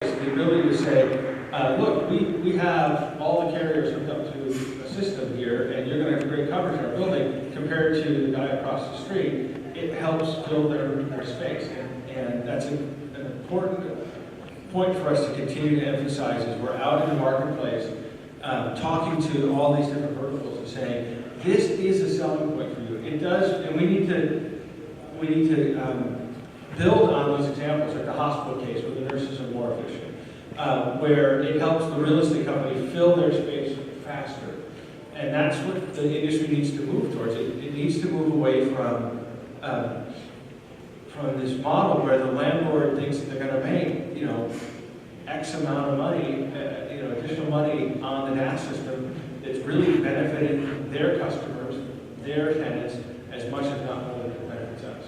the ability to say, look, we have all the carriers hooked up to a system here, and you're going to have great coverage in our building compared to the guy across the street. It helps fill their space, and that's an important point for us to continue to emphasize as we're out in the marketplace, talking to all these different verticals and saying, this is a selling point for you. It does, and we need to build on those examples, like the hospital case where the nurses are more efficient, where it helps the real estate company fill their space faster. And that's what the industry needs to move towards. It needs to move away from this model where the landlord thinks that they're going to make, X amount of money, additional money on the DAS system that's really benefited their customers, their tenants, as much as not more than it benefits us.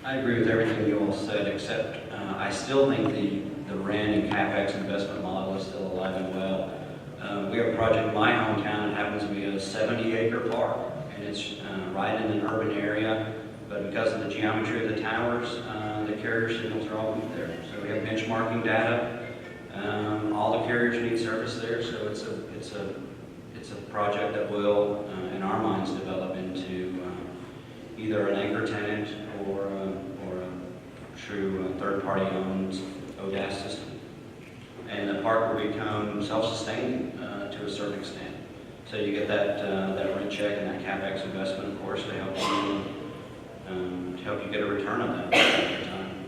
I agree with everything you all said, except I still think the REN and CapEx investment model is still alive and well. We have a project in my hometown. It happens to be a 70-acre park, and it's right in an urban area. But because of the geometry of the towers, the carrier signals are all moved there. So we have benchmarking data. All the carriers need service there, so it's a project that will, in our minds, develop into either an anchor tenant or a true third-party owned ODAS system. And the park will become self-sustaining to a certain extent. So you get that rent check and that CapEx investment, of course, to help you get a return on that over time.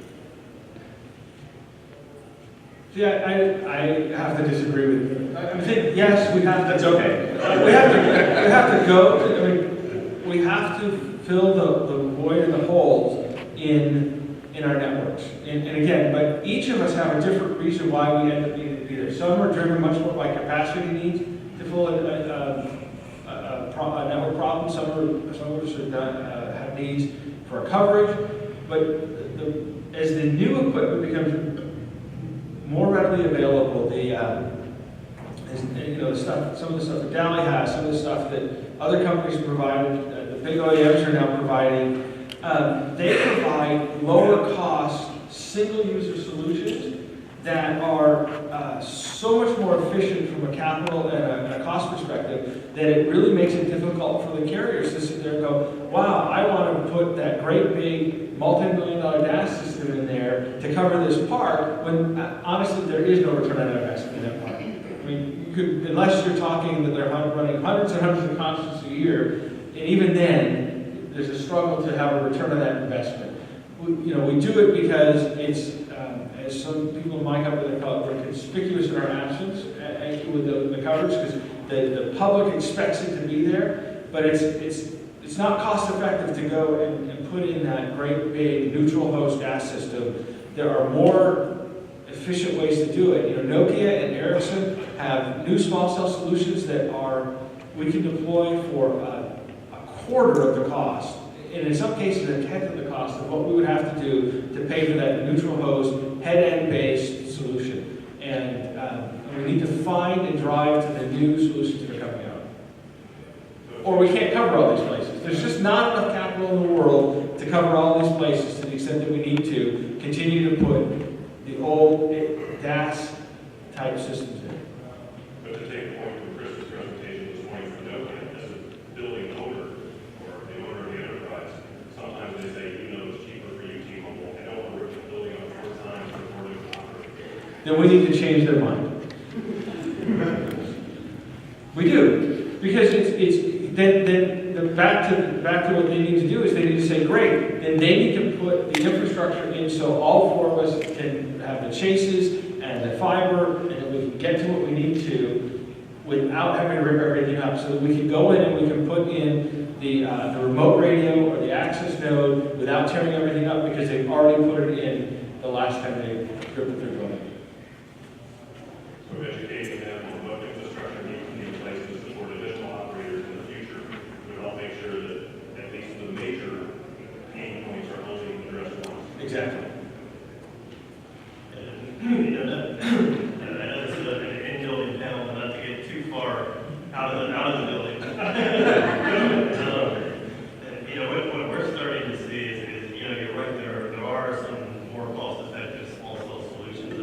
See, I have to disagree with you. I think, yes, we have to. That's okay. We have to go. We have to fill the void and the holes in our networks. And again, but each of us have a different reason why we end up needing to be there. Some are driven much more by capacity needs to fill a network problem. Some of us have needs for coverage. But as the new equipment becomes more readily available, the stuff, some of the stuff that Dally has, some of the stuff that other companies provided, the big OEMs are now providing. They provide lower cost, single user solutions that are so much more efficient from a capital and a cost perspective that it really makes it difficult for the carriers to sit there and go, wow, I want to put that great big multi-million-dollar DAS system in there to cover this park, when honestly there is no return on investment in that park. I mean, you could, unless you're talking that they're running hundreds and hundreds of concerts a year, and even then, there's a struggle to have a return on that investment. We do it because it's, as some people in my company call it, we're conspicuous in our absence with the coverage, because the public expects it to be there, but it's not cost effective to go and put in that great big neutral host DAS system. There are more efficient ways to do it. Nokia and Ericsson have new small cell solutions that we can deploy for a quarter of the cost, and in some cases a tenth of the cost of what we would have to do to pay for that neutral host head-end based solution. And we need to find and drive to the new solutions that are coming out. Or we can't cover all these places. There's just not enough capital in the world to cover all these places to the extent that we need to continue to put the old DAS type systems in. But to take the point from Chris's presentation this morning from Nokia, as a building owner or the owner of the enterprise, sometimes they say, it's cheaper for you T-Mobile, and over the building on 4 times before you operate. Then we need to change their mind. We do, because then back to what they need to do is they need to say, great, then they need to put the infrastructure in so all 4 of us can have the chases and the fiber, and that we can get to what we need to without having to rip everything up. So that we can go in and we can put in the remote radio or the access node without tearing everything up, because they've already put it in the last time they ripped it through building. So educating them on what infrastructure needs to be in place to support additional operators in the future would help make sure that at least the major pain points are only addressed once. Exactly. I know this is an in-building panel, but not to get too far out of the building. What we're starting to see is you're right, there are some more cost-effective small cell solutions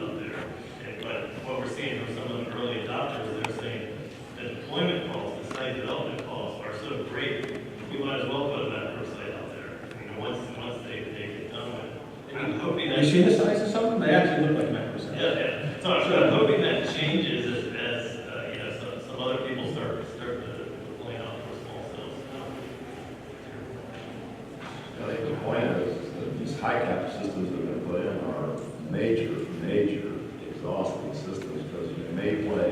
you seen the size of some of them? They actually look like metrocells. Yeah. So I'm hoping that changes as you know, some other people start to play out for small cells. I think the point is that these high cap systems that have been put in are major exhausting systems, because you may play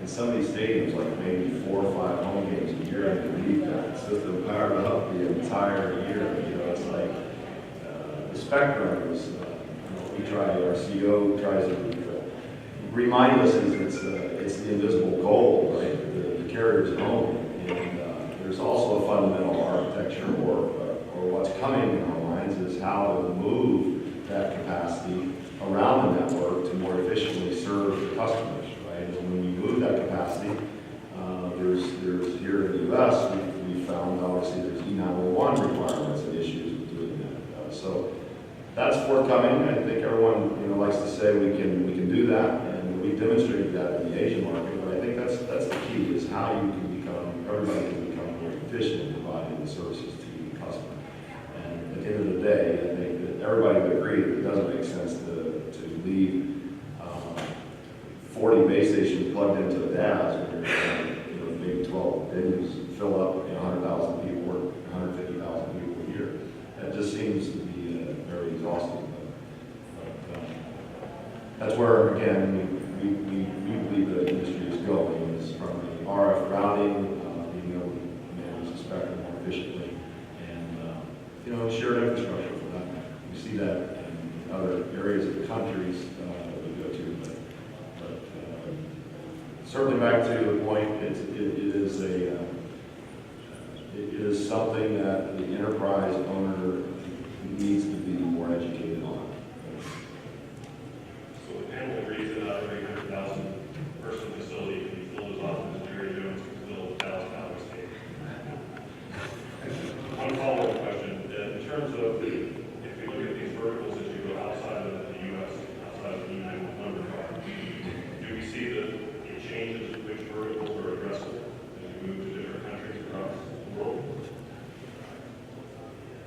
in some of these stadiums like maybe 4 or 5 home games a year, and you need that system powered up the entire year. You know, it's like the spectrum is, we try, our CEO tries to remind us it's the invisible gold, right? The carrier's home. And there's also a fundamental architecture or what's coming in our minds is how to move that capacity around the network to more efficiently serve the customers, right? And when we move that capacity, there's here in the U.S. we found obviously there's E911 requirements and issues with doing that. So that's forthcoming. I think everyone likes to say we can do that, and we demonstrated that in the Asian market. But I think that's the key is how you can everybody can become more efficient in providing the services to the customer. And at the end of the day, I think that everybody would agree that it doesn't make sense to leave 40 base stations plugged into the DAS when you're maybe 12 venues fill up 100,000 people or 150,000 people a year. That just seems to be very exhausting. But that's where again we believe the industry is going, is from the RF routing, being able to manage the spectrum more efficiently, and shared infrastructure for that matter. We see that in other areas of the countries that we go to, but certainly back to the point, it is something that the enterprise owner needs to be more educated on. So the panel agrees that not every 100,000 person facility can be filled as often as Jerry Jones can fill Dallas Cowboys Stadium. One follow-up question, in terms of if we look at these verticals as you go outside of the U.S., outside of the E911 requirement, do we see that it changes which verticals are addressable as you move to different countries across the world?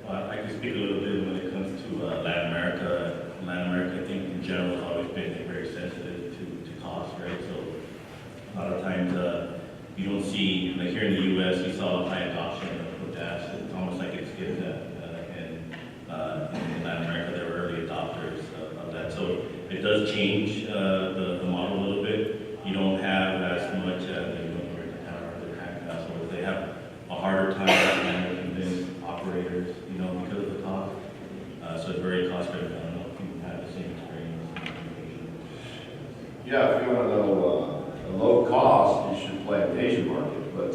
Well, I can speak a little bit when it comes to Latin America. Latin America, I think in general, has always been very sensitive to cost, right? So a lot of times you don't see, like here in the U.S., you saw high adoption of DAS. It's almost like it's getting that. And in Latin America, there were early adopters of that. So it does change the model a little bit. You don't have as much so they have a harder time trying to convince operators, because of the cost. So it's very cost driven. I don't know if you have the same experience. Yeah, if you want to know a low cost, you should play in the Asian market. But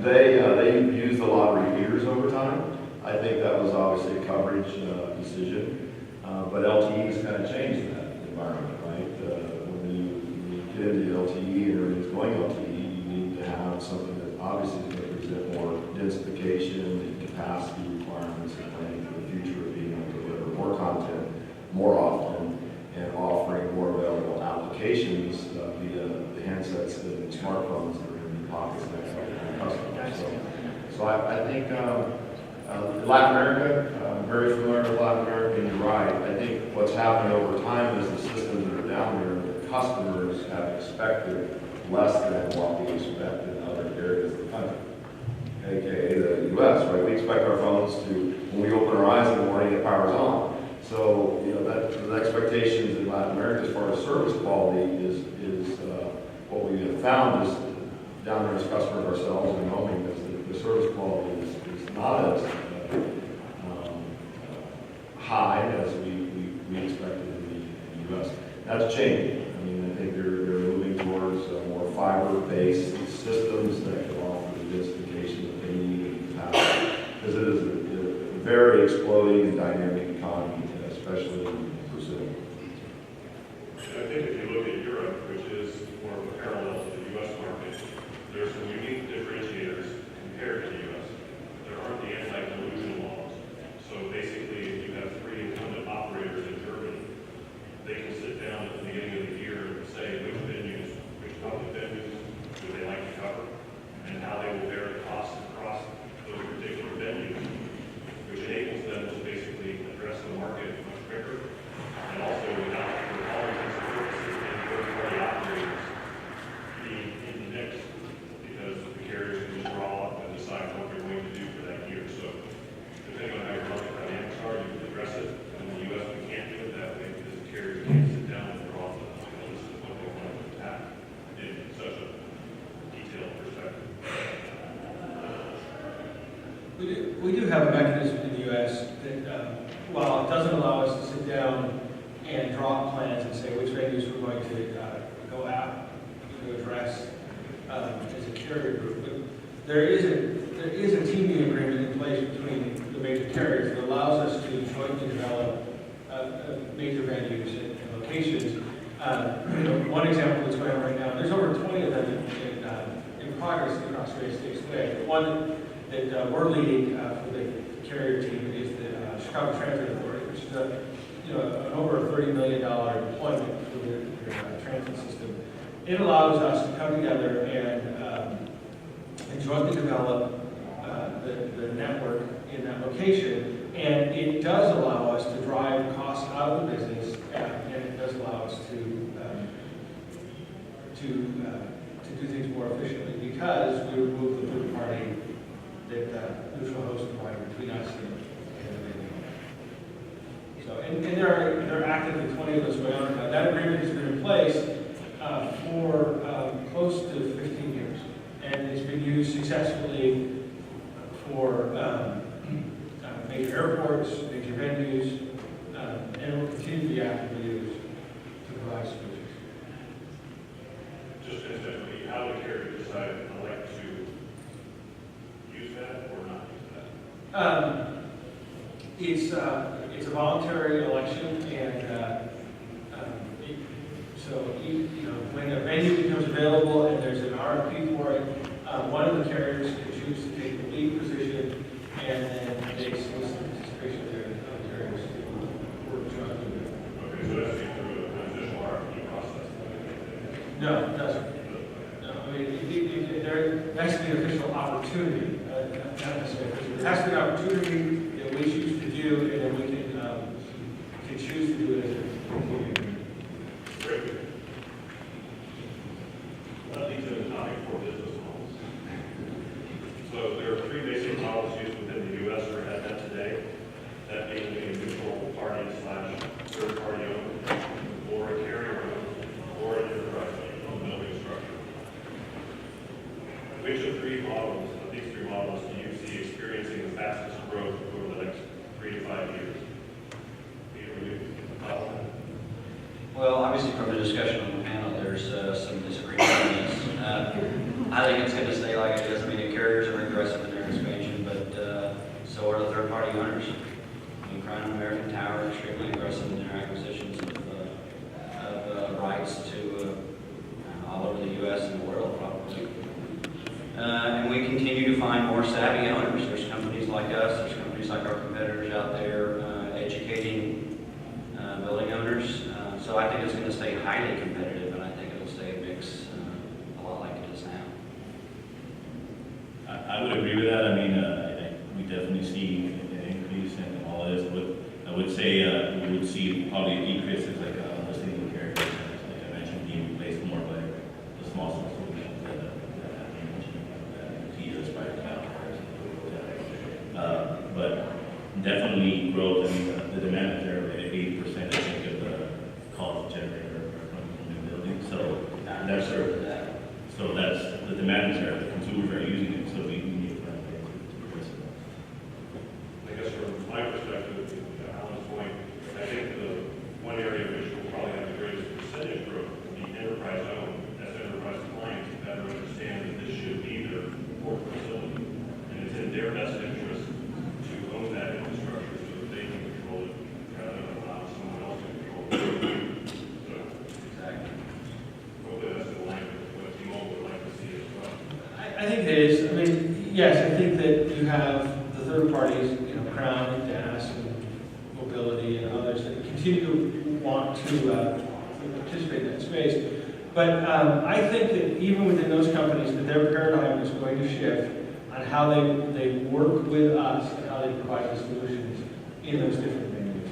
they used a lot of repeaters over time. I think that was obviously a coverage decision. But LTE has kind of changed that environment, right? When you get into LTE and everything's going LTE, you need to have something that obviously is going to present more densification and capacity requirements and planning for the future of being able to deliver more content more often and offering more available applications via the handsets and smartphones that are in the pockets of the customers. So I think Latin America, I'm very familiar with Latin America, and you're right. I think what's happened over time is the systems that are down there, the customers have expected less than what we expect in other areas of the country, aka the U.S., right? We expect our phones to, when we open our eyes in the morning, it powers on. So, the expectations in Latin America as far as service quality is what we have found is down there as customers ourselves and knowing is the service quality is not as high as we expected in the U.S. That's changing. I mean, I think they're moving towards more fiber-based systems that can offer the densification that they need and capacity, because it is a very exploding and dynamic economy, especially in Brazil. And I think if you look at Europe, which is more of a parallel to the U.S. market, there are some unique differentiators compared to the U.S. There aren't the anti-collusion laws. So basically, if you have 3 incumbent operators in Germany, they can sit down at the beginning of the year and say which venues, which public venues do they like to cover, and how they will bear the costs across those particular venues, which enables them to basically address the market much quicker can't sit down and draw up a list of what they want to attack in such a detailed perspective. We do have a mechanism in the U.S. that, while it doesn't allow us to sit down and draw up plans and say which venues we're going to go out to address as a carrier group, but there is a teaming agreement in place between the major carriers that allows us to jointly develop major venues and locations. One example that's going on right now, there's over 20 of them in progress across various states today. The one that we're leading for the carrier team is the Chicago Transit Authority, which is an over $30 million deployment for their transit system. It allows us to come together and jointly develop the network in that location, and it does allow us to drive costs out of the business, and it does allow us to do things more efficiently because we remove the third party that neutral host provider between us and the venue. So, and there are actively 20 of those going on now. That agreement has been in place for close to 15 years, and it's been used successfully for major airports, major venues, and it will continue to be actively used to provide solutions. Just incidentally, how the carrier decided to elect to use that or not use that? It's a voluntary election, and when a venue becomes available and there's an RFP for it, one of the carriers can choose to take the lead position, and then they solicit participation of the other carriers to work jointly with it. Okay, so that's through an official RFP process? No, it doesn't. No, I mean, there has to be an official opportunity, not necessarily official. There has to be an opportunity that we choose to do, and then we can choose to do it as a community. Great. That leads to the topic for business models. So there are three basic models used within the U.S. for HetNet today, that being a neutral party / third party owner, or a carrier owner, or an enterprise building structure. Which of these three models do you see experiencing the fastest growth over the next 3 to 5 years? Peter, you? Well, obviously from the discussion on the panel, there's some disagreement on this. I think it's going to stay like it is. I mean, the carriers are aggressive in their expansion, but so are the third-party owners. I mean, Crown American Tower are extremely aggressive in their acquisitions of rights to all over the U.S. and the world, probably. And we continue to find more savvy owners. There's companies like us, there's companies like our competitors out there educating building owners. So I think it's going to stay highly competitive, and I think it'll stay a mix a lot like it is now. I would agree with that. I mean, we definitely see an increase in all this, but I would say we would see probably a decrease as like on the single carrier centers, like I mentioned, being replaced more by the small solutions that I mentioned, Tia's private cloud. But definitely growth. I mean, the demand is there. 80%, I think, of the calls generated are coming from new buildings. So that's the demand is there. The consumers are using it, so we need to find a way to address it. I guess from my perspective, to Alan's point, I think the one area which will probably have the greatest percentage growth will be enterprise owned, as enterprise clients better understand that this should be their core facility. And it's in their best interest to own that infrastructure so that they can control it rather than allow someone else to control it. So, Exactly. hopefully that's in line with what T-Mobile would like to see as well. I think it is. I mean, yes, I think that you have the third parties, Crown and DAS and Mobility and others that continue to want to participate in that space. But I think that even within those companies, that their paradigm is going to shift on how they work with us and how they provide the solutions in those different venues.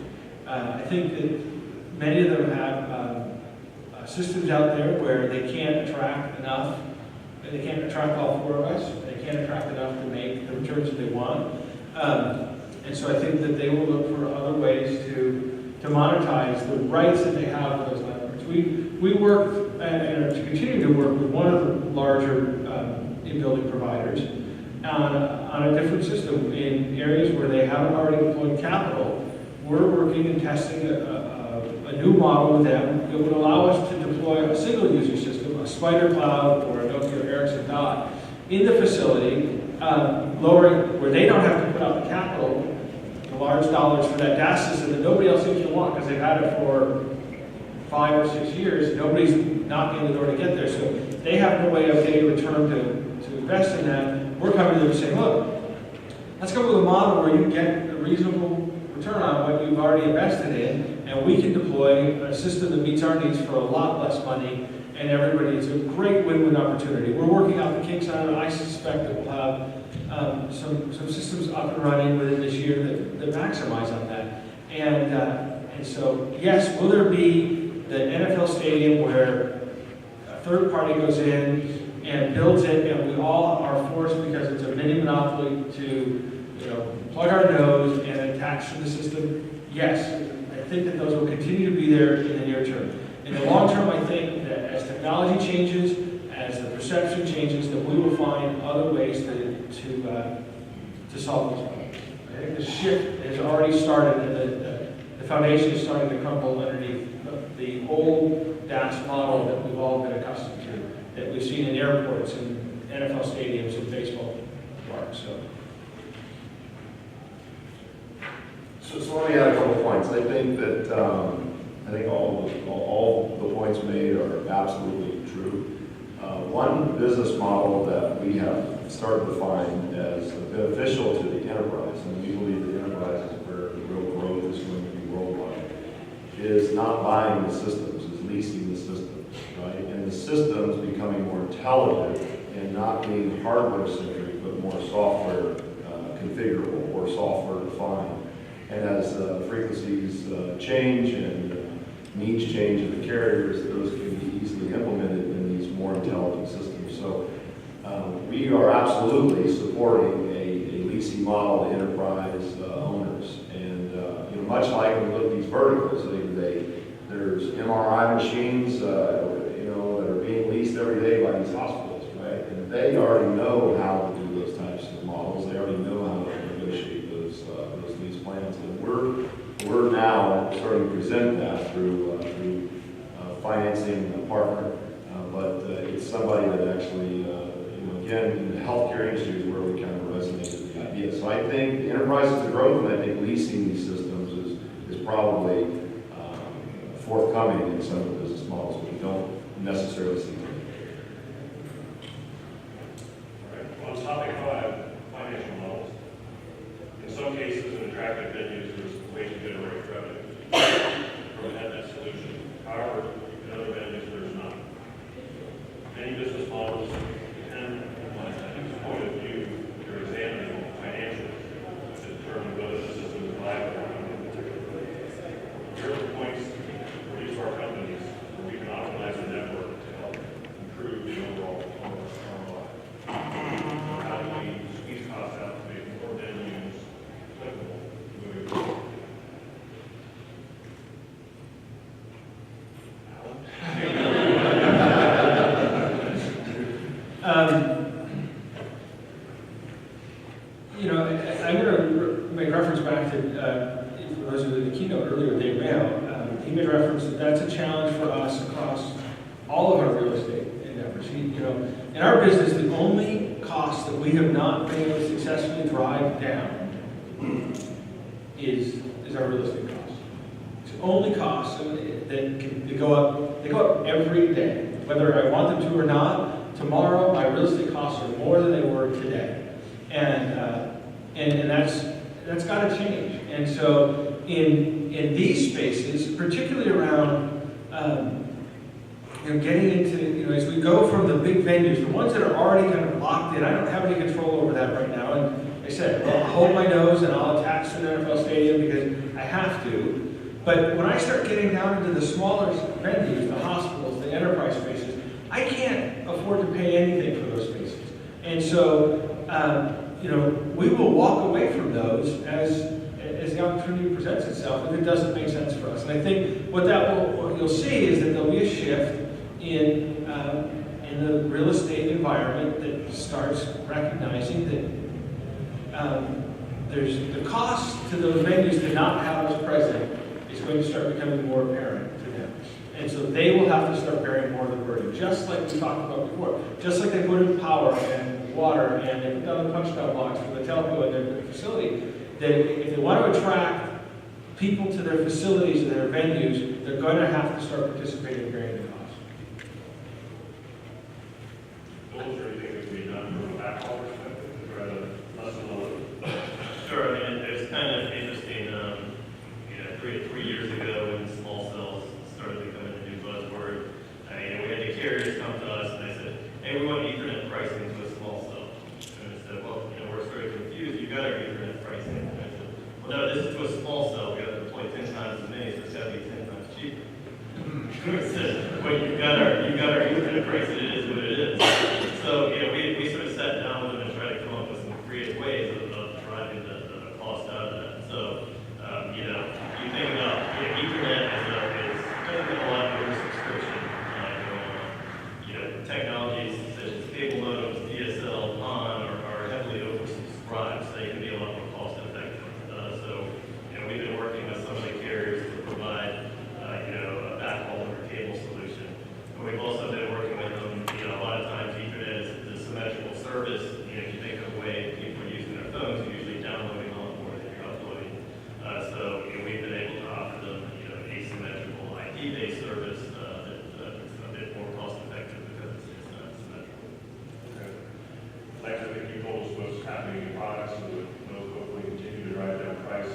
I think that many of them have systems out there where they can't attract enough. They can't attract all four of us. They can't attract enough to make the returns that they want. And so I think that they will look for other ways to to monetize the rights that they have with those landlords. We work and are continuing to work with one of the larger in-building providers on a different system in areas where they haven't already deployed capital. We're working and testing a new model with them that would allow us to deploy a single user system, a Spider Cloud or a Nokia Ericsson Dot, in the facility, lowering where they don't have to put out the capital, the large dollars for that DAS system that nobody else seems to want because they've had it for 5 or 6 years. Nobody's knocking on the door to get there, so they have no way of getting a return to invest in that. We're coming to them and saying, look, let's go with a model where you get a reasonable return on what you've already invested in, and we can deploy a system that meets our needs for a lot less money, and everybody, it's a great win-win opportunity. We're working out the kinks on it. I suspect that we'll have some systems up and running within this year that maximize on that. And so, yes, will there be the NFL stadium where a third party goes in and builds it, and we all are forced because it's a mini monopoly to, plug our nose and attach to the system? Yes, I think that those will continue to be there in the near term. In the long term, I think that as technology changes, as the perception changes, that we will find other ways to solve those problems. I think the shift has already started, and the foundation is starting to crumble underneath the old DAS model that we've all been accustomed to, that we've seen in airports and NFL stadiums and baseball parks. So let me add a couple of points. I think that all the points made are absolutely true. One business model that we have started to find as beneficial to the enterprise, and we believe the enterprise is where the real growth is going to be worldwide, is not buying the systems, is leasing the systems, right? And the systems becoming more intelligent and not being hardware-centric, but more software configurable or software-defined. And as frequencies change and needs change in the carriers, those can be easily implemented in these more intelligent systems. So we are absolutely supporting a leasing model to enterprise owners. And much like when we look at these verticals, there's MRI machines that are being leased every day by these hospitals, right? And they already know how to do those types of models. They already know how to negotiate those lease plans. And we're now starting to present that through financing a partner, but it's somebody that actually, again, in the healthcare industry is where we kind of resonate with the idea. So I think the enterprises of growth, and I think leasing these systems is probably forthcoming in some of the business models, but we don't necessarily see them. All right. On topic 5, financial models. In some cases, in attractive venues, there's a way to generate revenue from a HetNet solution. However, in other venues, there's not. Many business models depend on whose point of view you're examining financially to determine whether the system is viable or not. Here are the points for each of our companies where we can optimize the network to help improve the overall ROI. How do we squeeze costs out to make more venues applicable moving forward? I'm going to make reference back to, for those who did the keynote earlier, Dave Mayo. He made reference that that's a challenge for us across all of our real estate endeavors. In our business, the only cost that we have not been able to successfully drive down is our real estate costs. It's the only cost that go up. They go up every day, whether I want them to or not. Tomorrow, my real estate costs are more than they were today. And that's got to change. And so in these spaces, particularly around getting into, as we go from the big venues, the ones that are already kind of locked in, I don't have any control over that right now. And I said, I'll hold my nose and I'll attach to an NFL stadium because I have to. But when I start getting down into the smaller venues, the hospitals, the enterprise spaces, I can't afford to pay anything for those spaces. And so, we will walk away from those as as the opportunity presents itself, if it doesn't make sense for us. And I think what you'll see is that there'll be a shift in the real estate environment that starts recognizing that there's the cost to those venues to not have us present is going to start becoming more apparent to them. And so they will have to start bearing more of the burden, just like we talked about before. Just like they put in power and water and they put down the punch down blocks for the telco in their facility, that if they want to attract people to their facilities and their venues, they're going to have to start participating in bearing the cost. Those are things that can be done from a backhaul perspective to try to lessen the load. Sure, I mean, it's kind of interesting, three years ago when small cells started becoming a new buzzword, we had the carriers come to us and they said, hey, we want Ethernet pricing to a small cell. And I said, well, we're sort of confused, you got our Ethernet pricing. And I said, well, no, this is to a small cell, we got to deploy 10 times as many, so it's got to be 10 times cheaper. I said, well, you got our Ethernet pricing, it is what it is. So, we sort of sat down with them and tried to come up with some creative ways of driving the cost out of that. So, you think about Ethernet is doesn't get a lot of oversubscription going on. Technologies such as cable modems, DSL, PON are heavily oversubscribed, so they can be a lot more cost effective. So, we've been working with some of the carriers to provide, a backhaul or cable solution. But we've also been working with them, a lot of times Ethernet is the symmetrical service. If you think of the way people are using their phones, they're usually downloading a lot more than you're uploading. So, we've been able to offer them, asymmetrical IP-based service that's a bit more cost-effective because it's not symmetrical. Okay. Like I think you told us what's happening in products, and those hopefully continue to drive down price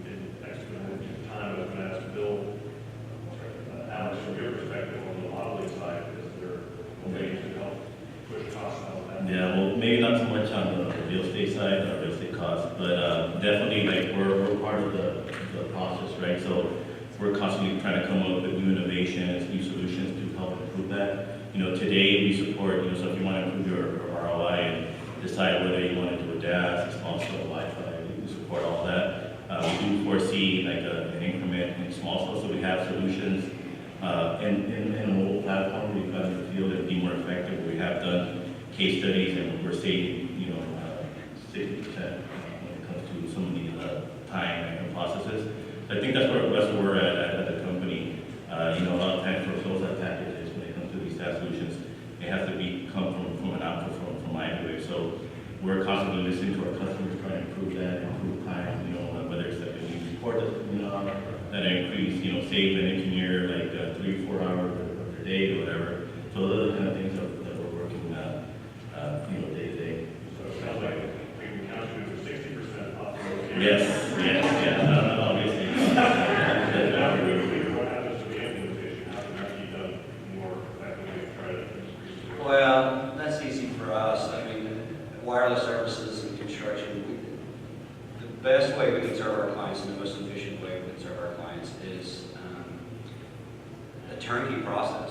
in exponential time. I was going to ask Bill, Alex, from your perspective on the modeling side, is there ways to help push costs out of that? Yeah, well, maybe not so much on the real estate side, or real estate costs, but definitely like we're part of the process, right? So we're constantly trying to come up with new innovations, new solutions to help improve that. Today we support, so if you want to improve your ROI and decide whether you want to do a DAS, a small cell, Wi-Fi, we support all that. We do foresee like an increment in small cells, so we have solutions in a mobile platform we've got in the field that be more effective. We have done case studies and we're saving, 60% when it comes to some of the time and processes. So I think that's where we're at the company. A lot of times for those packages, when it comes to these SaaS solutions, it has to come from an output from Microwave. So we're constantly listening to our customers, trying to improve that, improve time, whether it's like a new report that increase, save an engineer like 3 or 4 hours per day or whatever. So those are the kind of things that we're working day to day. So it sounds like we can count you for 60% off the location. Yes, obviously. Now, what happens to the implementation? How can that be done more effectively and try to increase the Well, that's easy for us. I mean, wireless services and construction, the best way we can serve our clients and the most efficient way we can serve our clients is a turnkey process.